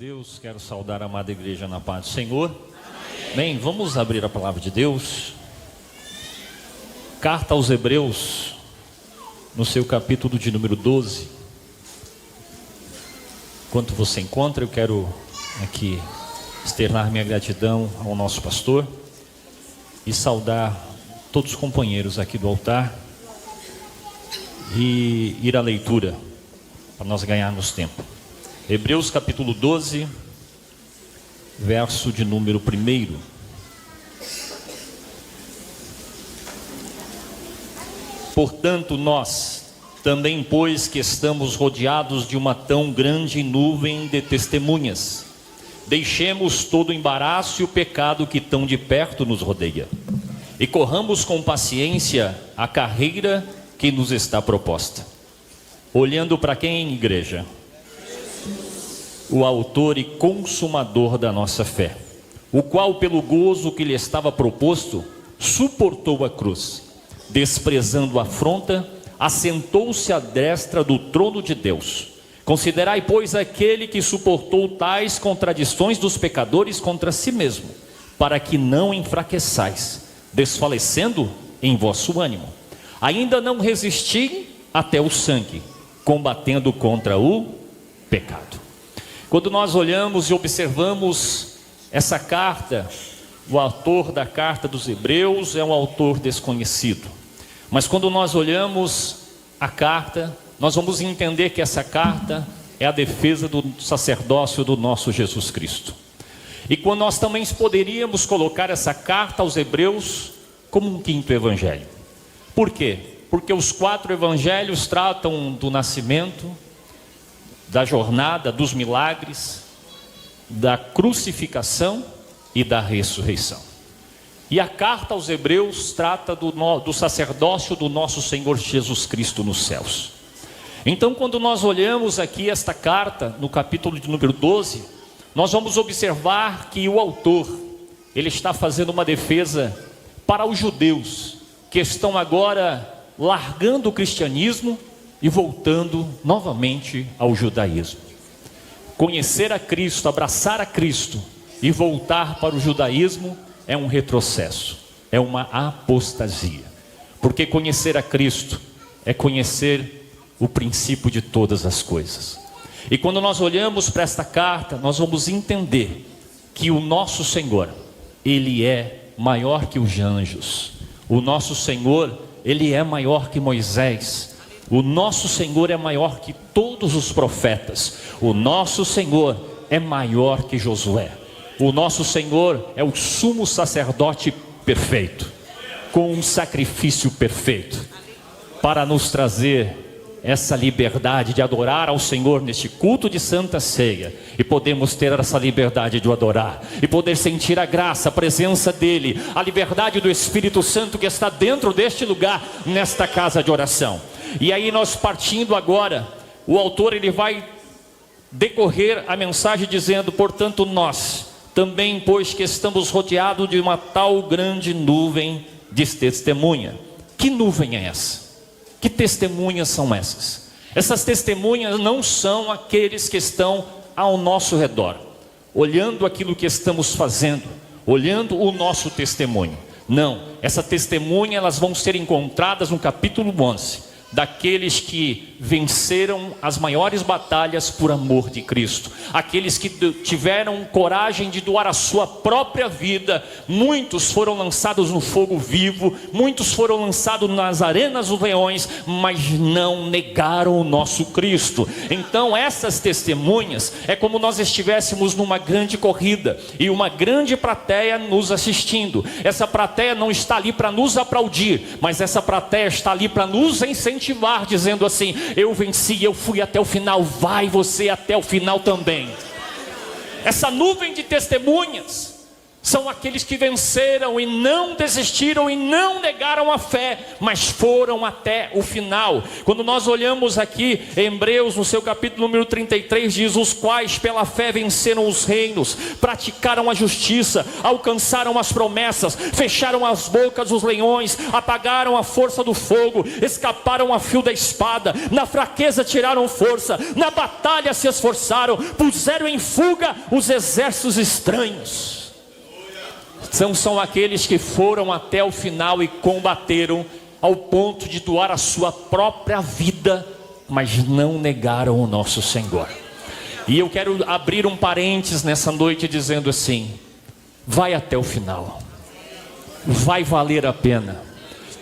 Deus, quero saudar a amada igreja na paz do Senhor. Bem, vamos abrir a palavra de Deus. Carta aos Hebreus, no seu capítulo de número 12. Enquanto você encontra, eu quero aqui externar minha gratidão ao nosso pastor e saudar todos os companheiros aqui do altar e ir à leitura para nós ganharmos tempo. Hebreus capítulo 12, verso de número 1. Portanto, nós também, pois que estamos rodeados de uma tão grande nuvem de testemunhas, deixemos todo o embaraço e o pecado que tão de perto nos rodeia, e corramos com paciência a carreira que nos está proposta, olhando para quem, igreja? O autor e consumador da nossa fé, o qual pelo gozo que lhe estava proposto, suportou a cruz, desprezando a afronta, assentou-se à destra do trono de Deus. Considerai, pois, aquele que suportou tais contradições dos pecadores contra si mesmo, para que não enfraqueçais, desfalecendo em vosso ânimo. Ainda não resisti até o sangue, combatendo contra o pecado. Quando nós olhamos e observamos essa carta, o autor da carta dos Hebreus é um autor desconhecido. Mas quando nós olhamos a carta, nós vamos entender que essa carta é a defesa do sacerdócio do nosso Jesus Cristo. E quando nós também poderíamos colocar essa carta aos Hebreus como um quinto evangelho. Por quê? Porque os 4 evangelhos tratam do nascimento, da jornada, dos milagres, da crucificação e da ressurreição. E a carta aos Hebreus trata do sacerdócio do nosso Senhor Jesus Cristo nos céus. Então, quando nós olhamos aqui esta carta, no capítulo de número 12, nós vamos observar que o autor, ele está fazendo uma defesa para os judeus, que estão agora largando o cristianismo e voltando novamente ao judaísmo. Conhecer a Cristo, abraçar a Cristo e voltar para o judaísmo é um retrocesso, é uma apostasia. Porque conhecer a Cristo é conhecer o princípio de todas as coisas. E quando nós olhamos para esta carta, nós vamos entender que o nosso Senhor, Ele é maior que os anjos. O nosso Senhor, Ele é maior que Moisés. O nosso Senhor é maior que todos os profetas. O nosso Senhor é maior que Josué. O nosso Senhor é o sumo sacerdote perfeito, com um sacrifício perfeito, para nos trazer essa liberdade de adorar ao Senhor neste culto de Santa Ceia, e podemos ter essa liberdade de o adorar, e poder sentir a graça, a presença dEle, a liberdade do Espírito Santo que está dentro deste lugar, nesta casa de oração. E aí nós partindo agora, o autor ele vai decorrer a mensagem dizendo: portanto nós também, pois que estamos rodeados de uma tal grande nuvem de testemunha. Que nuvem é essa? Que testemunhas são essas? Essas testemunhas não são aqueles que estão ao nosso redor, olhando aquilo que estamos fazendo, olhando o nosso testemunho. Não, essa testemunha elas vão ser encontradas no capítulo 11, daqueles que venceram as maiores batalhas por amor de Cristo, aqueles que tiveram coragem de doar a sua própria vida. Muitos foram lançados no fogo vivo, muitos foram lançados nas arenas dos leões, mas não negaram o nosso Cristo. Então essas testemunhas é como nós estivéssemos numa grande corrida e uma grande plateia nos assistindo. Essa plateia não está ali para nos aplaudir, mas essa plateia está ali para nos incentivar, dizendo assim: eu venci, eu fui até o final, vai você até o final também. Essa nuvem de testemunhas São aqueles que venceram e não desistiram e não negaram a fé, mas foram até o final. Quando nós olhamos aqui em Hebreus, no seu capítulo número 33, diz: os quais pela fé venceram os reinos, praticaram a justiça, alcançaram as promessas, fecharam as bocas dos leões, apagaram a força do fogo, escaparam a fio da espada, na fraqueza tiraram força, na batalha se esforçaram, puseram em fuga os exércitos estranhos. São aqueles que foram até o final e combateram ao ponto de doar a sua própria vida, mas não negaram o nosso Senhor. E eu quero abrir um parênteses nessa noite dizendo assim: vai até o final, vai valer a pena.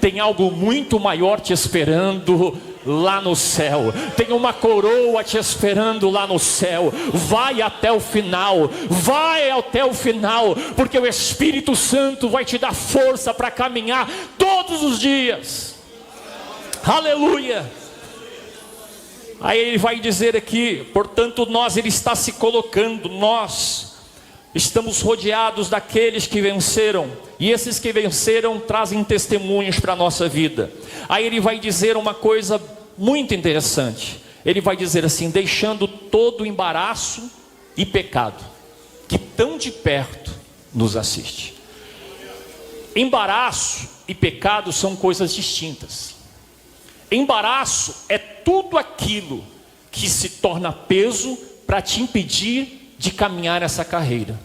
Tem algo muito maior te esperando lá no céu, tem uma coroa te esperando lá no céu. Vai até o final, vai até o final, porque o Espírito Santo vai te dar força para caminhar todos os dias. Aleluia. Aí ele vai dizer aqui, portanto ele está se colocando, nós estamos rodeados daqueles que venceram, e esses que venceram trazem testemunhos para a nossa vida. Aí ele vai dizer uma coisa muito interessante. Ele vai dizer assim: deixando todo o embaraço e pecado que tão de perto nos assiste. Embaraço e pecado são coisas distintas. Embaraço é tudo aquilo que se torna peso para te impedir de caminhar essa carreira.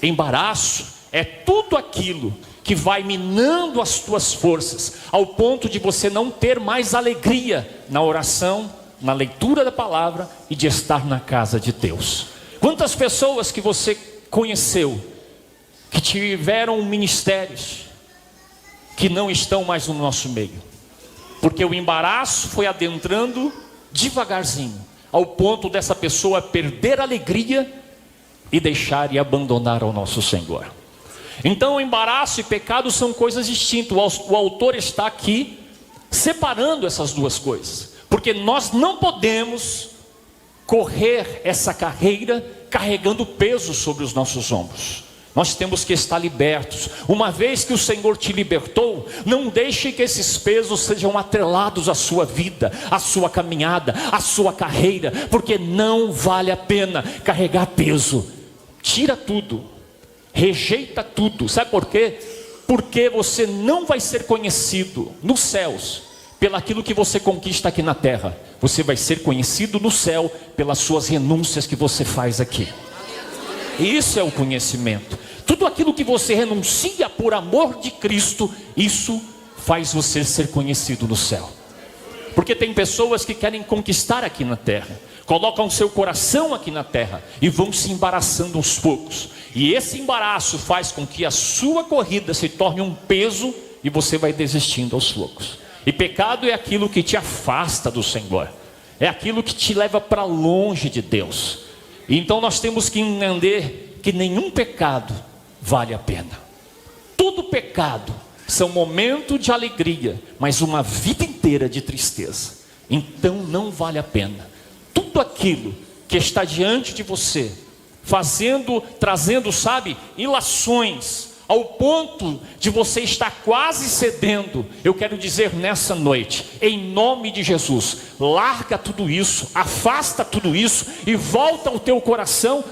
Embaraço é tudo aquilo que vai minando as tuas forças, ao ponto de você não ter mais alegria na oração, na leitura da palavra e de estar na casa de Deus. Quantas pessoas que você conheceu, que tiveram ministérios, que não estão mais no nosso meio, porque o embaraço foi adentrando devagarzinho, ao ponto dessa pessoa perder a alegria e deixar e abandonar ao nosso Senhor. Então, embaraço e pecado são coisas distintas. O autor está aqui separando essas duas coisas, porque nós não podemos correr essa carreira carregando peso sobre os nossos ombros. Nós temos que estar libertos. Uma vez que o Senhor te libertou, não deixe que esses pesos sejam atrelados à sua vida, à sua caminhada, à sua carreira, porque não vale a pena carregar peso. Tira tudo, rejeita tudo. Sabe por quê? Porque você não vai ser conhecido nos céus pelaquilo que você conquista aqui na terra. Você vai ser conhecido no céu pelas suas renúncias que você faz aqui. Isso é o conhecimento. Tudo aquilo que você renuncia por amor de Cristo, isso faz você ser conhecido no céu. Porque tem pessoas que querem conquistar aqui na terra, colocam seu coração aqui na terra e vão se embaraçando aos poucos. E esse embaraço faz com que a sua corrida se torne um peso e você vai desistindo aos poucos. E pecado é aquilo que te afasta do Senhor, é aquilo que te leva para longe de Deus. Então nós temos que entender que nenhum pecado vale a pena. Todo pecado são momentos de alegria, mas uma vida inteira de tristeza. Então não vale a pena. Tudo aquilo que está diante de você, trazendo, ilações, ao ponto de você estar quase cedendo, eu quero dizer nessa noite, em nome de Jesus, larga tudo isso, afasta tudo isso e volta ao teu coração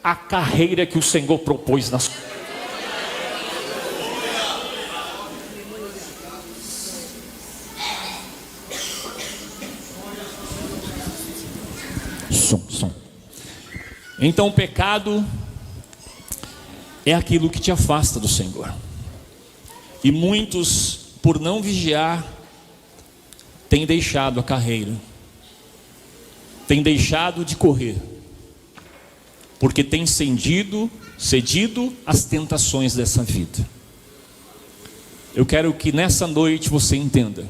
a carreira que o Senhor propôs nas som. Então o pecado é aquilo que te afasta do Senhor. E muitos, por não vigiar, têm deixado a carreira, têm deixado de correr, porque têm cedido às tentações dessa vida. Eu quero que nessa noite você entenda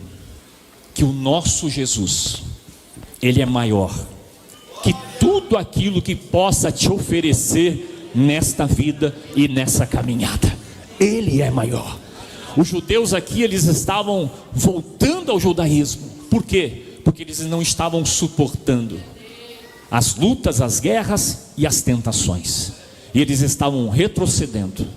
que o nosso Jesus, Ele é maior que tudo aquilo que possa te oferecer nesta vida e nessa caminhada. Ele é maior. Os judeus aqui, eles estavam voltando ao judaísmo. Por quê? Porque eles não estavam suportando as lutas, as guerras e as tentações, e eles estavam retrocedendo.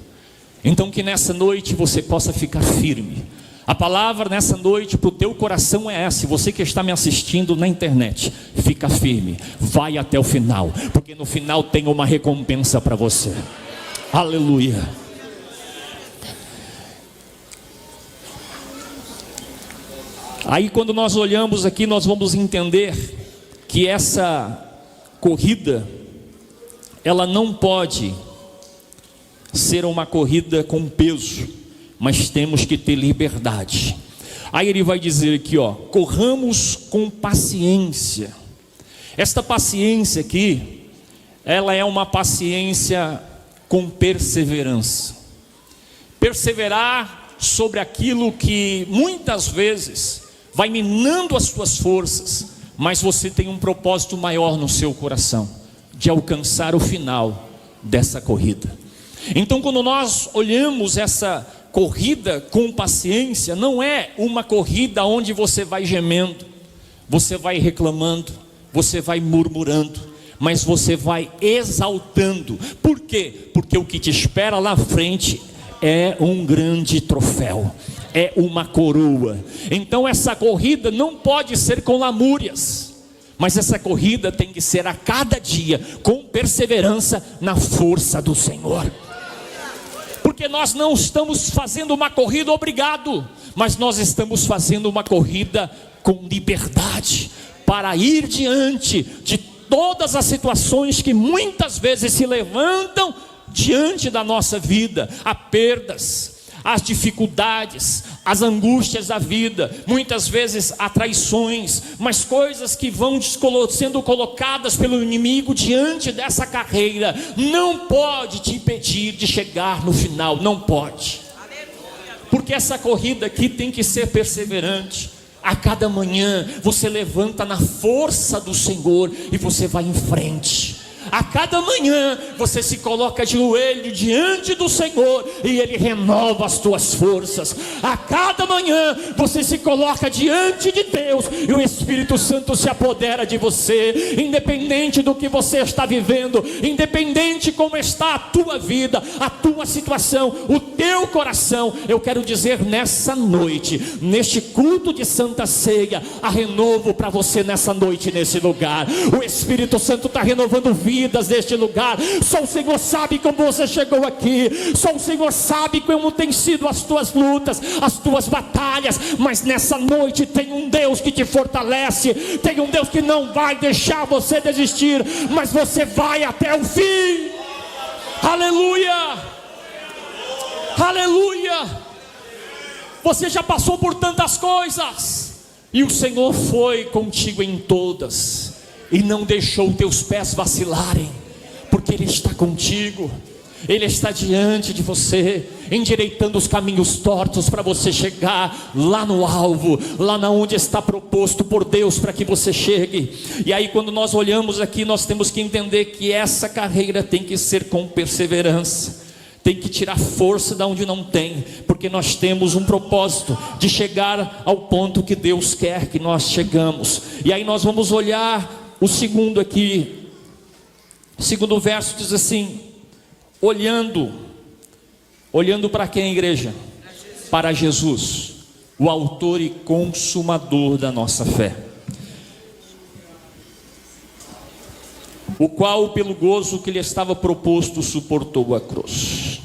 Então que nessa noite você possa ficar firme. A palavra nessa noite para o teu coração é essa. Você que está me assistindo na internet, fica firme, vai até o final, porque no final tem uma recompensa para você. Aleluia. Aí quando nós olhamos aqui, nós vamos entender que essa corrida, ela não pode ser uma corrida com peso, mas temos que ter liberdade. Aí ele vai dizer aqui, corramos com paciência. Esta paciência aqui, ela é uma paciência com perseverança. Perseverar sobre aquilo que muitas vezes vai minando as tuas forças, mas você tem um propósito maior no seu coração, de alcançar o final dessa corrida. Então quando nós olhamos essa corrida com paciência, não é uma corrida onde você vai gemendo, você vai reclamando, você vai murmurando, mas você vai exaltando. Por quê? Porque o que te espera lá à frente é um grande troféu, é uma coroa. Então essa corrida não pode ser com lamúrias, mas essa corrida tem que ser a cada dia, com perseverança na força do Senhor. Porque nós não estamos fazendo uma corrida obrigado, mas nós estamos fazendo uma corrida com liberdade, para ir diante de todas as situações que muitas vezes se levantam diante da nossa vida. Há perdas, as dificuldades, as angústias da vida, muitas vezes há traições, mas coisas que vão sendo colocadas pelo inimigo diante dessa carreira, não pode te impedir de chegar no final, não pode, porque essa corrida aqui tem que ser perseverante. A cada manhã você levanta na força do Senhor e você vai em frente. A cada manhã você se coloca de joelho diante do Senhor e Ele renova as tuas forças. A cada manhã você se coloca diante de Deus e o Espírito Santo se apodera de você. Independente do que você está vivendo, independente como está a tua vida, a tua situação, o teu coração, eu quero dizer nessa noite, neste culto de Santa Ceia, há renovo para você nessa noite, nesse lugar. O Espírito Santo está renovando vidas deste lugar. Só o Senhor sabe como você chegou aqui, só o Senhor sabe como tem sido as tuas lutas, as tuas batalhas, mas nessa noite tem um Deus que te fortalece, tem um Deus que não vai deixar você desistir, mas você vai até o fim. Aleluia, aleluia. Você já passou por tantas coisas e o Senhor foi contigo em todas e não deixou teus pés vacilarem, porque Ele está contigo, Ele está diante de você, endireitando os caminhos tortos para você chegar lá no alvo, lá na onde está proposto por Deus para que você chegue. E aí quando nós olhamos aqui, nós temos que entender que essa carreira tem que ser com perseverança, tem que tirar força da onde não tem, porque nós temos um propósito de chegar ao ponto que Deus quer que nós chegamos. E aí nós vamos olhar o segundo aqui, o segundo verso diz assim: olhando para quem, igreja? Para Jesus, o autor e consumador da nossa fé, o qual pelo gozo que lhe estava proposto suportou a cruz.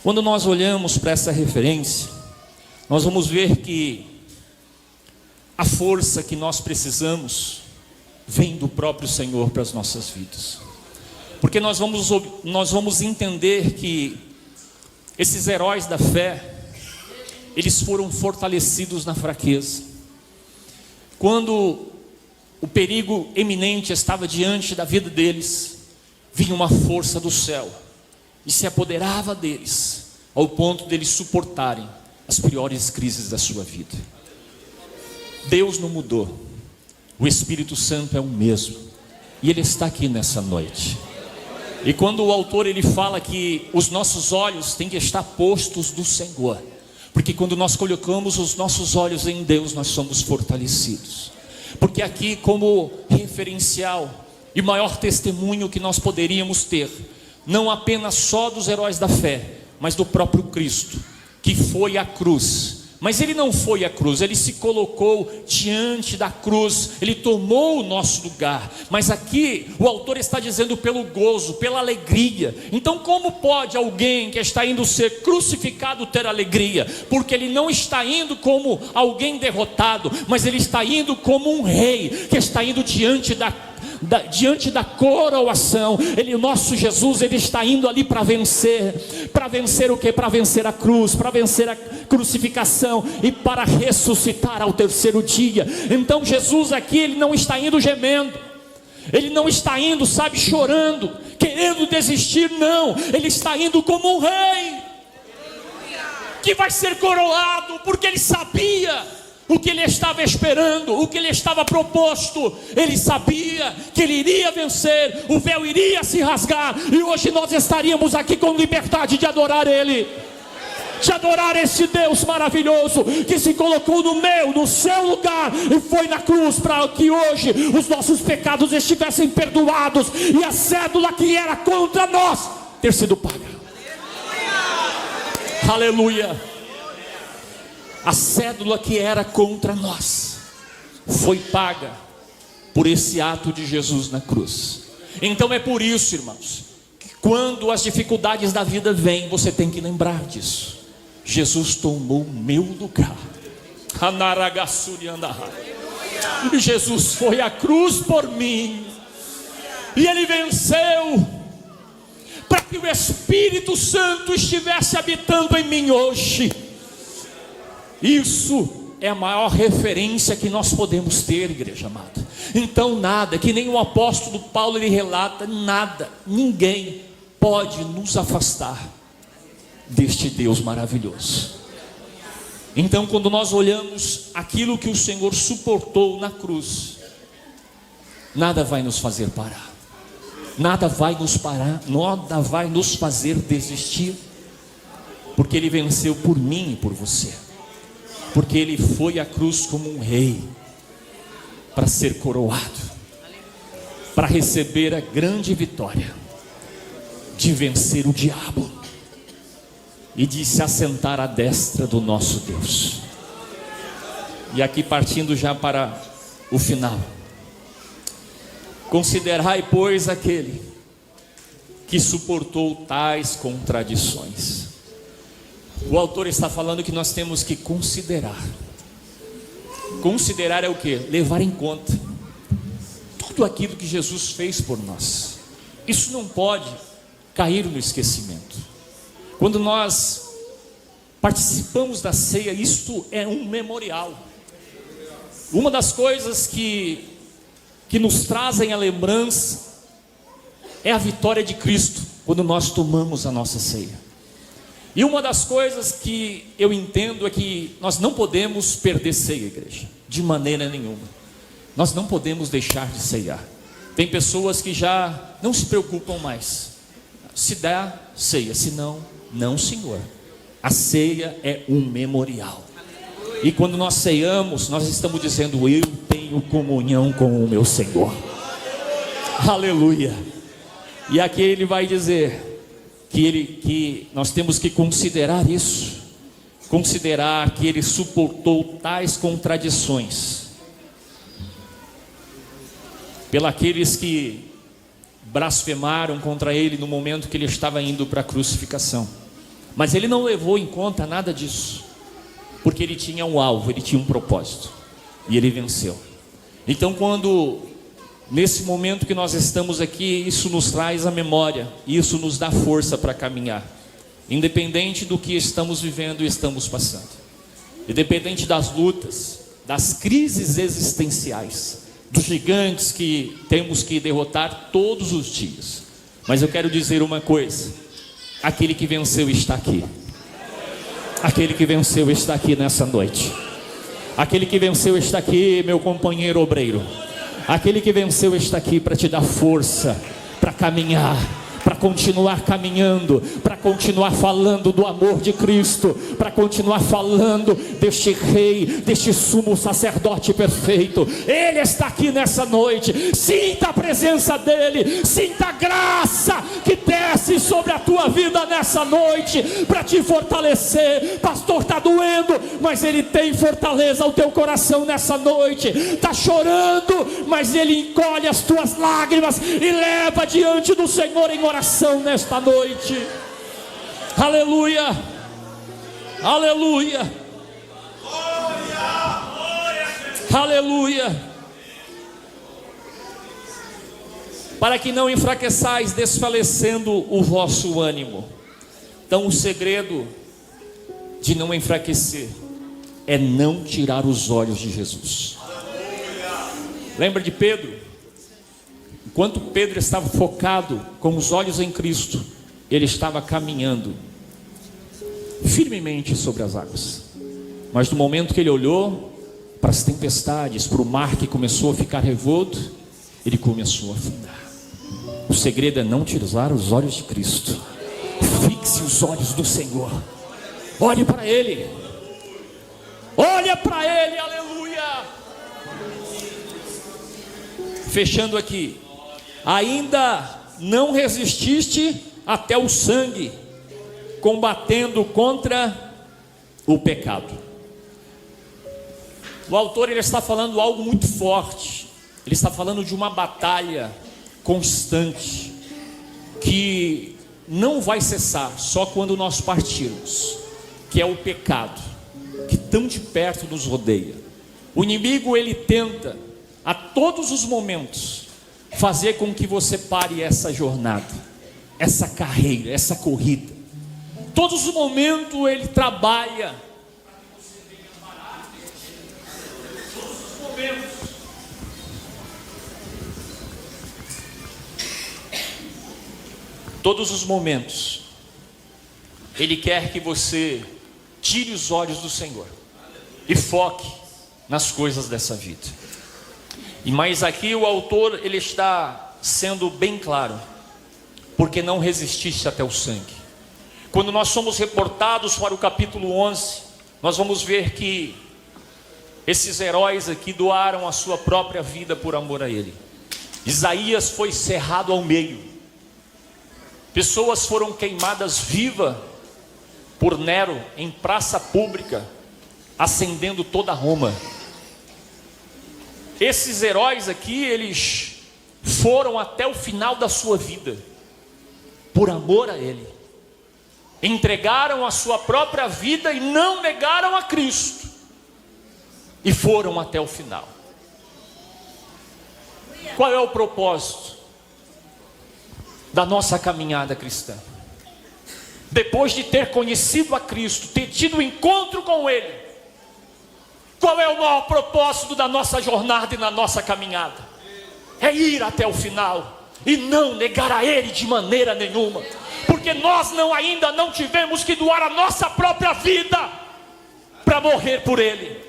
Quando nós olhamos para essa referência, nós vamos ver que a força que nós precisamos vem do próprio Senhor para as nossas vidas, porque nós vamos entender que esses heróis da fé, eles foram fortalecidos na fraqueza. Quando o perigo eminente estava diante da vida deles, vinha uma força do céu e se apoderava deles, ao ponto deles suportarem as piores crises da sua vida. Deus não mudou, o Espírito Santo é o mesmo, e Ele está aqui nessa noite. E quando o autor ele fala que os nossos olhos têm que estar postos no Senhor, porque quando nós colocamos os nossos olhos em Deus, nós somos fortalecidos. Porque aqui, como referencial e maior testemunho que nós poderíamos ter, não apenas só dos heróis da fé, mas do próprio Cristo, que foi à cruz. Mas ele não foi à cruz, ele se colocou diante da cruz, ele tomou o nosso lugar. Mas aqui o autor está dizendo pelo gozo, pela alegria. Então como pode alguém que está indo ser crucificado ter alegria? Porque ele não está indo como alguém derrotado, mas ele está indo como um rei, que está indo diante da coroação. O nosso Jesus, ele está indo ali para vencer o que? Para vencer a cruz, para vencer a crucificação e para ressuscitar ao terceiro dia. Então Jesus aqui, ele não está indo gemendo, ele não está indo, chorando, querendo desistir, não, ele está indo como um rei, que vai ser coroado, porque ele sabia o que ele estava esperando, o que ele estava proposto. Ele sabia que ele iria vencer, o véu iria se rasgar, e hoje nós estaríamos aqui com liberdade de adorar ele, de adorar esse Deus maravilhoso, que se colocou no seu lugar, e foi na cruz, para que hoje os nossos pecados estivessem perdoados, e a cédula que era contra nós ter sido paga. Aleluia. A cédula que era contra nós foi paga por esse ato de Jesus na cruz. Então é por isso, irmãos, que quando as dificuldades da vida vêm, você tem que lembrar disso. Jesus tomou o meu lugar. E Jesus foi à cruz por mim, e ele venceu, para que o Espírito Santo estivesse habitando em mim hoje. Isso é a maior referência que nós podemos ter, igreja amada. Então nada, que nem o apóstolo Paulo ele relata, nada, ninguém pode nos afastar deste Deus maravilhoso. Então quando nós olhamos aquilo que o Senhor suportou na cruz, nada vai nos fazer parar, nada vai nos parar, nada vai nos fazer desistir, porque ele venceu por mim e por você. Porque ele foi à cruz como um rei, para ser coroado, para receber a grande vitória de vencer o diabo e de se assentar à destra do nosso Deus. E aqui, partindo já para o final: considerai, pois, aquele que suportou tais contradições. O autor está falando que nós temos que considerar. Considerar é o que? Levar em conta tudo aquilo que Jesus fez por nós. Isso não pode cair no esquecimento. Quando nós participamos da ceia, isto é um memorial. Uma das coisas que nos trazem a lembrança é a vitória de Cristo, quando nós tomamos a nossa ceia. E uma das coisas que eu entendo é que nós não podemos perder ceia, igreja, de maneira nenhuma. Nós não podemos deixar de ceiar. Tem pessoas que já não se preocupam mais. Se dá ceia, se não, não, Senhor. A ceia é um memorial. E quando nós ceiamos, nós estamos dizendo: eu tenho comunhão com o meu Senhor. Aleluia. E aqui ele vai dizer que nós temos que considerar isso, considerar que ele suportou tais contradições pelos que blasfemaram contra ele no momento que ele estava indo para a crucificação. Mas ele não levou em conta nada disso, porque ele tinha um alvo, ele tinha um propósito, e ele venceu. Então nesse momento que nós estamos aqui, isso nos traz a memória, isso nos dá força para caminhar, independente do que estamos vivendo e estamos passando, independente das lutas, das crises existenciais, dos gigantes que temos que derrotar todos os dias. Mas eu quero dizer uma coisa: aquele que venceu está aqui. Aquele que venceu está aqui nessa noite. Aquele que venceu está aqui, meu companheiro obreiro. Aquele que venceu está aqui para te dar força, para caminhar, para continuar caminhando, para continuar falando do amor de Cristo, para continuar falando deste rei, deste sumo sacerdote perfeito. Ele está aqui nessa noite. Sinta a presença dele, sinta a graça que desce sobre a tua vida. vida nessa noite para te fortalecer. Pastor, está doendo, mas Ele tem fortaleza ao teu coração nessa noite. Está chorando, mas Ele encolhe as tuas lágrimas e leva diante do Senhor em oração nesta noite. Aleluia, aleluia, aleluia. Para que não enfraqueçais, desfalecendo o vosso ânimo. Então o segredo de não enfraquecer é não tirar os olhos de Jesus. Lembra de Pedro? Enquanto Pedro estava focado com os olhos em Cristo, ele estava caminhando firmemente sobre as águas. Mas no momento que ele olhou para as tempestades, para o mar que começou a ficar revolto, ele começou a afundar. O segredo é não tirar os olhos de Cristo. Fixe os olhos do Senhor. Olhe para Ele. Olha para Ele, aleluia. Fechando aqui. Ainda não resististe até o sangue, combatendo contra o pecado. O autor ele está falando algo muito forte. Ele está falando de uma batalha constante, que não vai cessar só quando nós partirmos, que é o pecado, que tão de perto nos rodeia. O inimigo ele tenta a todos os momentos fazer com que você pare essa jornada, essa carreira, essa corrida. Todos os momentos ele trabalha. Todos os momentos. Todos os momentos, Ele quer que você tire os olhos do Senhor e foque nas coisas dessa vida. Mas aqui o autor ele está sendo bem claro, porque não resististe até o sangue. Quando nós somos reportados para o capítulo 11, nós vamos ver que esses heróis aqui doaram a sua própria vida por amor a Ele. Isaías foi cerrado ao meio. Pessoas foram queimadas vivas por Nero em praça pública, acendendo toda Roma. Esses heróis aqui, eles foram até o final da sua vida, por amor a Ele. Entregaram a sua própria vida e não negaram a Cristo. E foram até o final. Qual é o propósito da nossa caminhada cristã? Depois de ter conhecido a Cristo, ter tido encontro com Ele, qual é o maior propósito da nossa jornada e na nossa caminhada? É ir até o final e não negar a Ele de maneira nenhuma, porque nós ainda não tivemos que doar a nossa própria vida para morrer por Ele.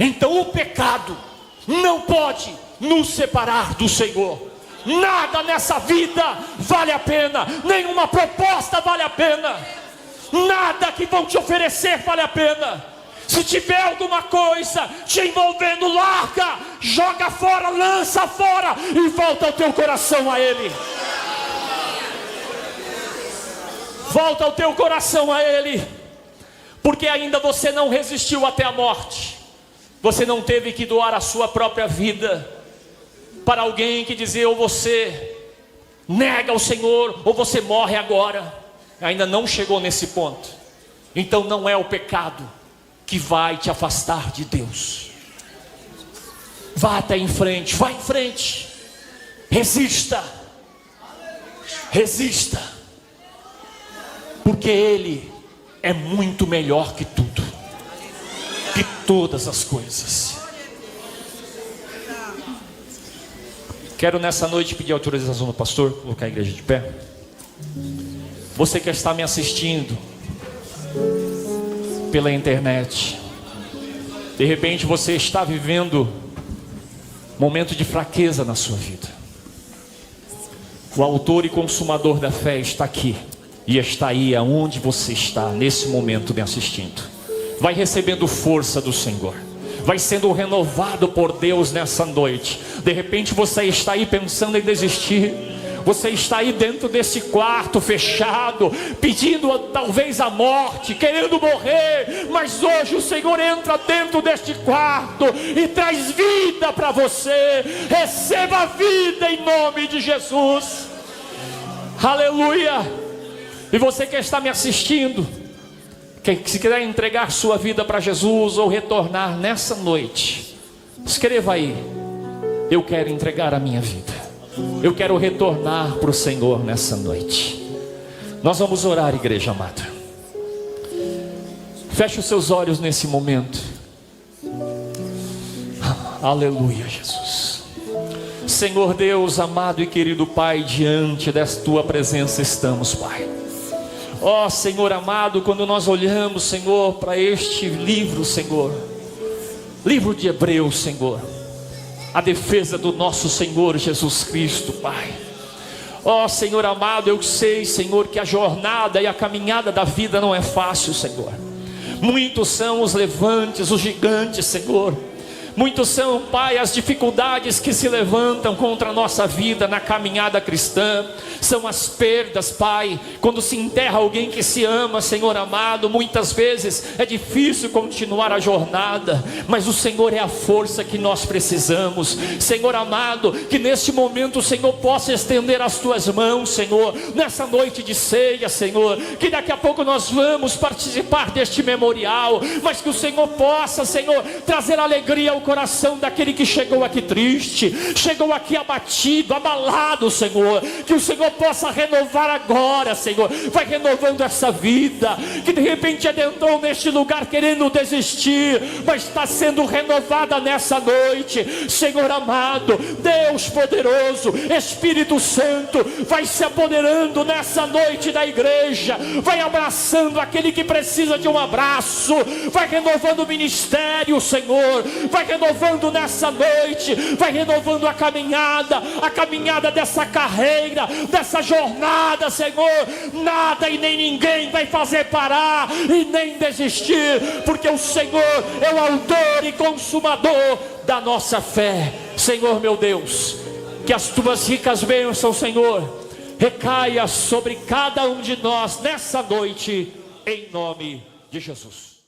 Então o pecado não pode nos separar do Senhor. Nada nessa vida vale a pena, nenhuma proposta vale a pena, nada que vão te oferecer vale a pena. Se tiver alguma coisa te envolvendo, larga, joga fora, lança fora e volta o teu coração a Ele. Volta o teu coração a Ele, porque ainda você não resistiu até a morte. Você não teve que doar a sua própria vida para alguém que dizer, ou você nega o Senhor, ou você morre agora. Ainda não chegou nesse ponto. Então não é o pecado que vai te afastar de Deus. Vá até em frente, vá em frente. Resista. Resista. Porque Ele é muito melhor que tudo, que todas as coisas. Quero nessa noite pedir autorização do pastor, colocar a igreja de pé. Você que está me assistindo pela internet, de repente você está vivendo momento de fraqueza na sua vida. O autor e consumador da fé está aqui e está aí aonde você está nesse momento me assistindo. Vai recebendo força do Senhor, vai sendo renovado por Deus nessa noite. De repente você está aí pensando em desistir. Você está aí dentro desse quarto fechado, pedindo talvez a morte, querendo morrer, mas hoje o Senhor entra dentro deste quarto e traz vida para você. Receba a vida em nome de Jesus. Aleluia. E você que está me assistindo, que se quiser entregar sua vida para Jesus ou retornar nessa noite, escreva aí: eu quero entregar a minha vida, eu quero retornar para o Senhor nessa noite. Nós vamos orar, igreja amada. Feche os seus olhos nesse momento. Aleluia, Jesus. Senhor Deus, amado e querido Pai, diante dessa tua presença estamos, Pai. Ó Senhor amado, quando nós olhamos, Senhor, para este livro, Senhor, livro de Hebreus, Senhor, a defesa do nosso Senhor Jesus Cristo, Pai. Ó Senhor amado, eu sei, Senhor, que a jornada e a caminhada da vida não é fácil, Senhor. Muitos são os levantes, os gigantes, Senhor. Muitos são, Pai, as dificuldades que se levantam contra a nossa vida na caminhada cristã. São as perdas, Pai, quando se enterra alguém que se ama, Senhor amado. Muitas vezes é difícil continuar a jornada, mas o Senhor é a força que nós precisamos. Senhor amado, que neste momento o Senhor possa estender as tuas mãos, Senhor, nessa noite de ceia, Senhor, que daqui a pouco nós vamos participar deste memorial, mas que o Senhor possa, Senhor, trazer alegria ao coração daquele que chegou aqui triste, chegou aqui abatido, abalado, Senhor. Que o Senhor possa renovar agora, Senhor. Vai renovando essa vida que de repente adentrou neste lugar querendo desistir, mas está sendo renovada nessa noite. Senhor amado, Deus poderoso, Espírito Santo, vai se apoderando nessa noite da igreja, vai abraçando aquele que precisa de um abraço, vai renovando o ministério, Senhor, vai renovando nessa noite, vai renovando a caminhada dessa carreira, dessa jornada, Senhor. Nada e nem ninguém vai fazer parar e nem desistir, porque o Senhor é o autor e consumador da nossa fé. Senhor meu Deus, que as tuas ricas bênçãos, Senhor, recaia sobre cada um de nós nessa noite, em nome de Jesus.